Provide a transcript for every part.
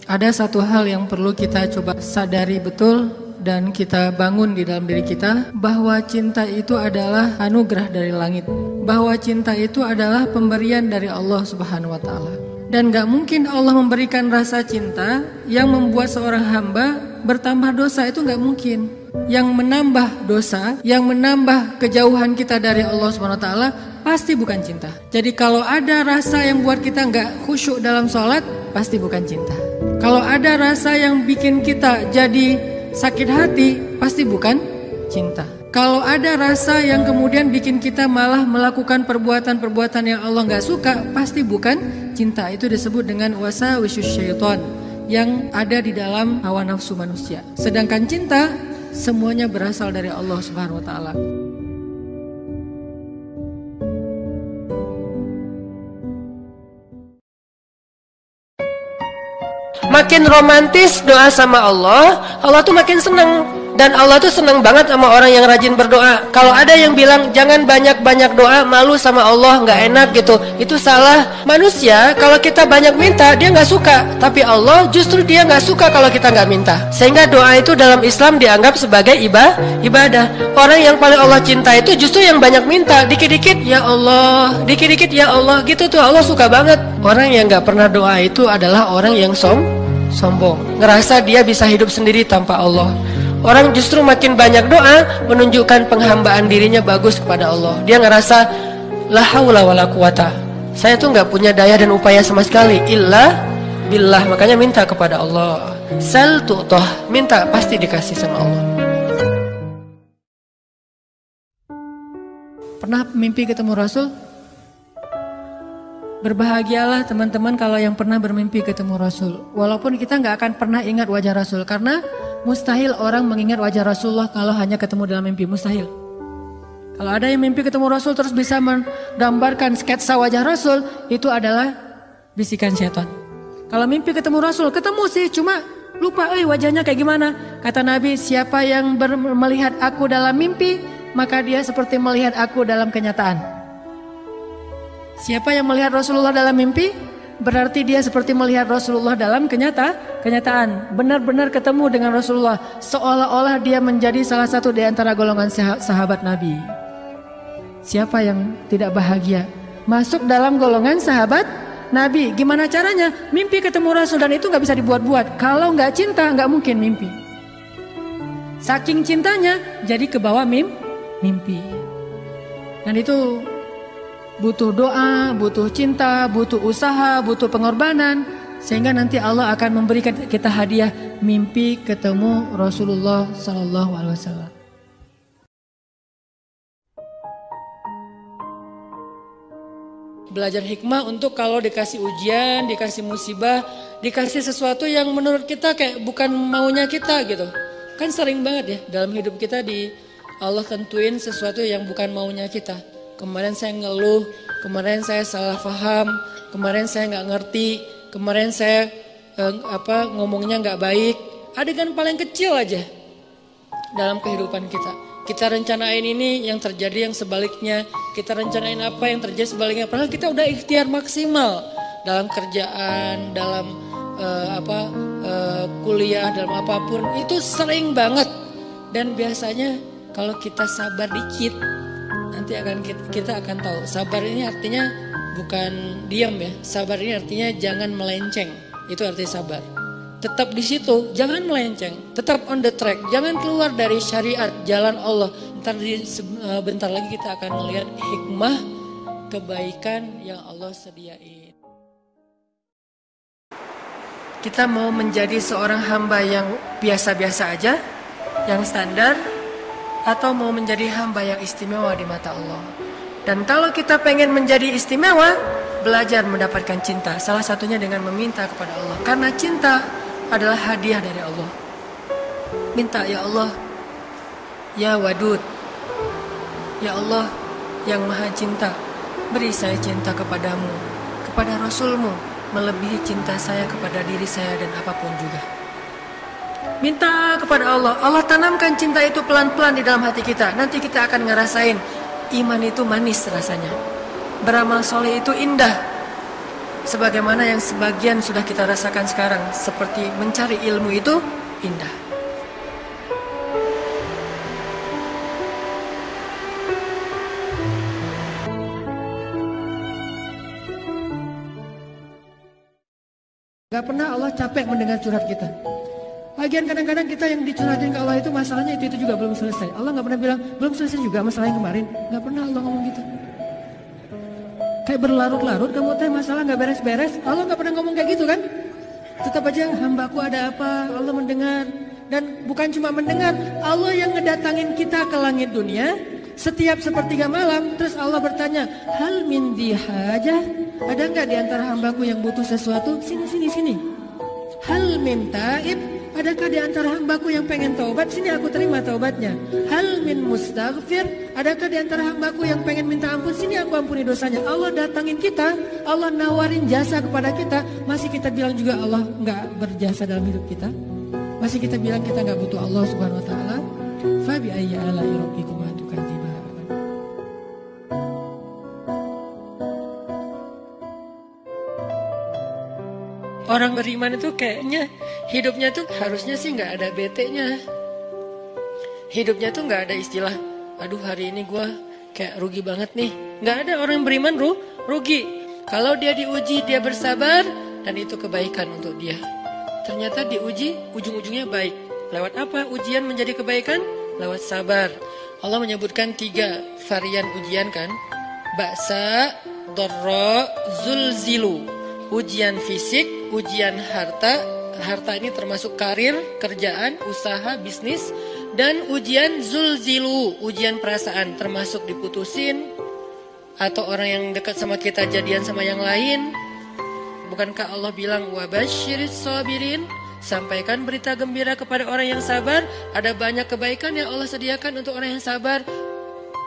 Ada satu hal yang perlu kita coba sadari betul dan kita bangun di dalam diri kita, bahwa cinta itu adalah anugerah dari langit, bahwa cinta itu adalah pemberian dari Allah Subhanahu wa Ta'ala. Dan gak mungkin Allah memberikan rasa cinta yang membuat seorang hamba bertambah dosa, itu gak mungkin. Yang menambah dosa, yang menambah kejauhan kita dari Allah Subhanahu wa Ta'ala pasti bukan cinta. Jadi kalau ada rasa yang buat kita gak khusyuk dalam sholat, pasti bukan cinta. Kalau ada rasa yang bikin kita jadi sakit hati, pasti bukan cinta. Kalau ada rasa yang kemudian bikin kita malah melakukan perbuatan-perbuatan yang Allah gak suka, pasti bukan cinta. Itu disebut dengan wasawisyus syaitan yang ada di dalam hawa nafsu manusia. Sedangkan cinta semuanya berasal dari Allah Subhanahu wa Ta'ala. Makin romantis doa sama Allah, Allah tuh makin senang. Dan Allah tuh senang banget sama orang yang rajin berdoa. Kalau ada yang bilang jangan banyak-banyak doa, malu sama Allah, gak enak gitu, itu salah. Manusia kalau kita banyak minta, dia gak suka. Tapi Allah justru dia gak suka kalau kita gak minta. Sehingga doa itu dalam Islam dianggap sebagai ibadah. Orang yang paling Allah cinta itu justru yang banyak minta. Dikit-dikit ya Allah, dikit-dikit ya Allah, gitu tuh Allah suka banget. Orang yang gak pernah doa itu adalah orang yang sombong, ngerasa dia bisa hidup sendiri tanpa Allah. Orang justru makin banyak doa menunjukkan penghambaan dirinya bagus kepada Allah. Dia ngerasa la haula wala quwata, saya tuh gak punya daya dan upaya sama sekali, illa billah. Makanya minta kepada Allah. Sal tu'tah, minta pasti dikasih sama Allah. Pernah mimpi ketemu Rasul? Berbahagialah teman-teman kalau yang pernah bermimpi ketemu Rasul. Walaupun kita gak akan pernah ingat wajah Rasul, karena mustahil orang mengingat wajah Rasulullah kalau hanya ketemu dalam mimpi, mustahil. Kalau ada yang mimpi ketemu Rasul terus bisa menggambarkan sketsa wajah Rasul, itu adalah bisikan setan. Kalau mimpi ketemu Rasul, ketemu sih, cuma lupa wajahnya kayak gimana. Kata Nabi, siapa yang melihat aku dalam mimpi, maka dia seperti melihat aku dalam kenyataan. Siapa yang melihat Rasulullah dalam mimpi, berarti dia seperti melihat Rasulullah dalam kenyataan. Benar-benar ketemu dengan Rasulullah, seolah-olah dia menjadi salah satu di antara golongan sahabat Nabi. Siapa yang tidak bahagia masuk dalam golongan sahabat Nabi? Gimana caranya? Mimpi ketemu Rasul, dan itu gak bisa dibuat-buat. Kalau gak cinta gak mungkin mimpi. Saking cintanya jadi kebawa mimpi. Dan itu butuh doa, butuh cinta, butuh usaha, butuh pengorbanan, sehingga nanti Allah akan memberikan kita hadiah mimpi ketemu Rasulullah Sallallahu Alaihi Wasallam. Belajar hikmah untuk kalau dikasih ujian, dikasih musibah, dikasih sesuatu yang menurut kita kayak bukan maunya kita gitu. Kan sering banget ya dalam hidup kita Allah tentuin sesuatu yang bukan maunya kita. Kemarin saya ngeluh, kemarin saya salah paham, kemarin saya nggak ngerti, kemarin saya ngomongnya nggak baik. Adegan paling kecil aja dalam kehidupan kita. Kita rencanain ini, yang terjadi yang sebaliknya. Kita rencanain apa, yang terjadi sebaliknya. Padahal kita udah ikhtiar maksimal dalam kerjaan, dalam kuliah, dalam apapun. Itu sering banget. Dan biasanya kalau kita sabar dikit, nanti kita akan tahu. Sabar ini artinya bukan diam ya. Sabar ini artinya jangan melenceng. Itu arti sabar. Tetap di situ, jangan melenceng. Tetap on the track. Jangan keluar dari syariat jalan Allah. Bentar lagi kita akan melihat hikmah kebaikan yang Allah sediain. Kita mau menjadi seorang hamba yang biasa-biasa aja, yang standar, atau mau menjadi hamba yang istimewa di mata Allah. Dan kalau kita pengen menjadi istimewa, belajar mendapatkan cinta. Salah satunya dengan meminta kepada Allah. Karena cinta adalah hadiah dari Allah. Minta, ya Allah, ya Wadud, ya Allah yang maha cinta, beri saya cinta kepadamu, kepada Rasulmu, melebihi cinta saya kepada diri saya dan apapun juga. Minta kepada Allah. Allah tanamkan cinta itu pelan-pelan di dalam hati kita. Nanti kita akan ngerasain iman itu manis rasanya. Beramal soleh itu indah. sebagaimana yang sebagian sudah kita rasakan sekarang, seperti mencari ilmu itu indah. Gak pernah Allah capek mendengar curhat kita. Lagian kadang-kadang kita yang dicurhatin ke Allah itu masalahnya itu juga belum selesai. Allah gak pernah bilang belum selesai juga masalah yang kemarin. Gak pernah Allah ngomong gitu. Kayak berlarut-larut kamu teh masalah gak beres-beres. Allah gak pernah ngomong kayak gitu kan. Tetap aja hambaku ada apa, Allah mendengar. Dan bukan cuma mendengar, Allah yang ngedatangin kita ke langit dunia setiap sepertiga malam. Terus Allah bertanya, hal min dihajah, ada nggak di antara hambaku yang butuh sesuatu? Sini. Hal min taib, adakah di antara hambaku yang pengen taubat? Sini aku terima taubatnya. Hal min mustaghfir, adakah di antara hambaku yang pengen minta ampun? Sini aku ampuni dosanya. Allah datangin kita, Allah nawarin jasa kepada kita. Masih kita bilang juga Allah nggak berjasa dalam hidup kita. Masih kita bilang kita nggak butuh Allah Subhanahu Wa Taala. Fabi ayyi ala'i rabbikuma tukadziban. Orang beriman itu kayaknya hidupnya tuh harusnya sih nggak ada bete-nya. Hidupnya tuh nggak ada istilah, aduh hari ini gue kayak rugi banget nih. Nggak ada orang beriman rugi. Kalau dia diuji dia bersabar dan itu kebaikan untuk dia. Ternyata diuji ujung-ujungnya baik. Lewat apa ujian menjadi kebaikan? Lewat sabar. Allah menyebutkan 3 varian ujian kan. Ba'sa, dharra, zulzilu. Ujian fisik, ujian harta. Harta ini termasuk karir, kerjaan, usaha, bisnis. Dan ujian zulzilu, ujian perasaan, termasuk diputusin. Atau orang yang dekat sama kita jadian sama yang lain. Bukankah Allah bilang wabasyiris sabirin, sampaikan berita gembira kepada orang yang sabar. Ada banyak kebaikan yang Allah sediakan untuk orang yang sabar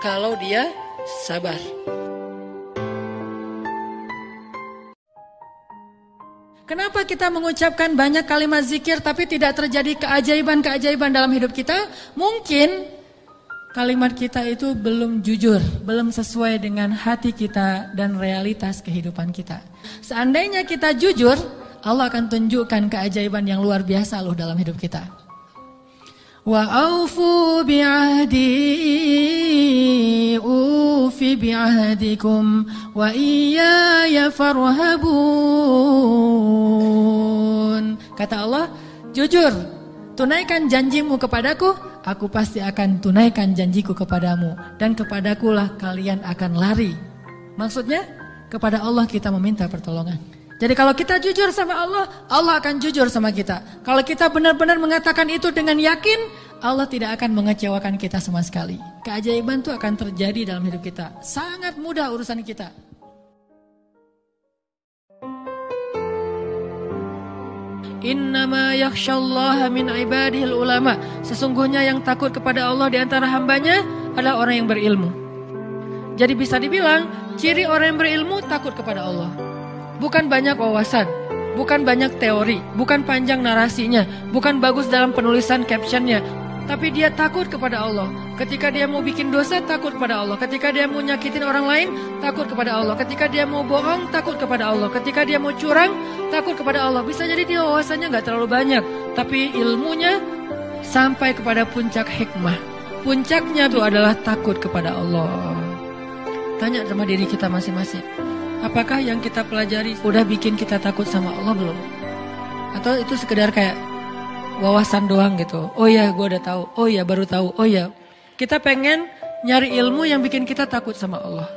kalau dia sabar. Kenapa kita mengucapkan banyak kalimat zikir tapi tidak terjadi keajaiban-keajaiban dalam hidup kita? Mungkin kalimat kita itu belum jujur, belum sesuai dengan hati kita dan realitas kehidupan kita. Seandainya kita jujur, Allah akan tunjukkan keajaiban yang luar biasa loh dalam hidup kita. Wa aufu bi'ahdi ufi bi'ahdikum wa iyaya farhabun. Kata Allah, jujur, tunaikan janjimu kepadaku, aku pasti akan tunaikan janjiku kepadamu, dan kepadakulah kalian akan lari. Maksudnya, kepada Allah kita meminta pertolongan. Jadi kalau kita jujur sama Allah, Allah akan jujur sama kita. Kalau kita benar-benar mengatakan itu dengan yakin, Allah tidak akan mengecewakan kita sama sekali. Keajaiban itu akan terjadi dalam hidup kita. Sangat mudah urusan kita. Innama yakhsyallaha min ibadihil ulama. Sesungguhnya yang takut kepada Allah di antara hambanya adalah orang yang berilmu. Jadi bisa dibilang, ciri orang yang berilmu takut kepada Allah. Bukan banyak wawasan, bukan banyak teori, bukan panjang narasinya, bukan bagus dalam penulisan captionnya, tapi dia takut kepada Allah. Ketika dia mau bikin dosa, takut kepada Allah. Ketika dia mau nyakitin orang lain, takut kepada Allah. Ketika dia mau bohong, takut kepada Allah. Ketika dia mau curang, takut kepada Allah. Bisa jadi dia wawasannya gak terlalu banyak, tapi ilmunya sampai kepada puncak hikmah. Puncaknya itu adalah takut kepada Allah. Tanya sama diri kita masing-masing. Apakah yang kita pelajari udah bikin kita takut sama Allah belum? Atau itu sekedar kayak wawasan doang gitu. Oh ya, gue udah tahu. Oh ya, baru tahu. Oh ya, kita pengen nyari ilmu yang bikin kita takut sama Allah.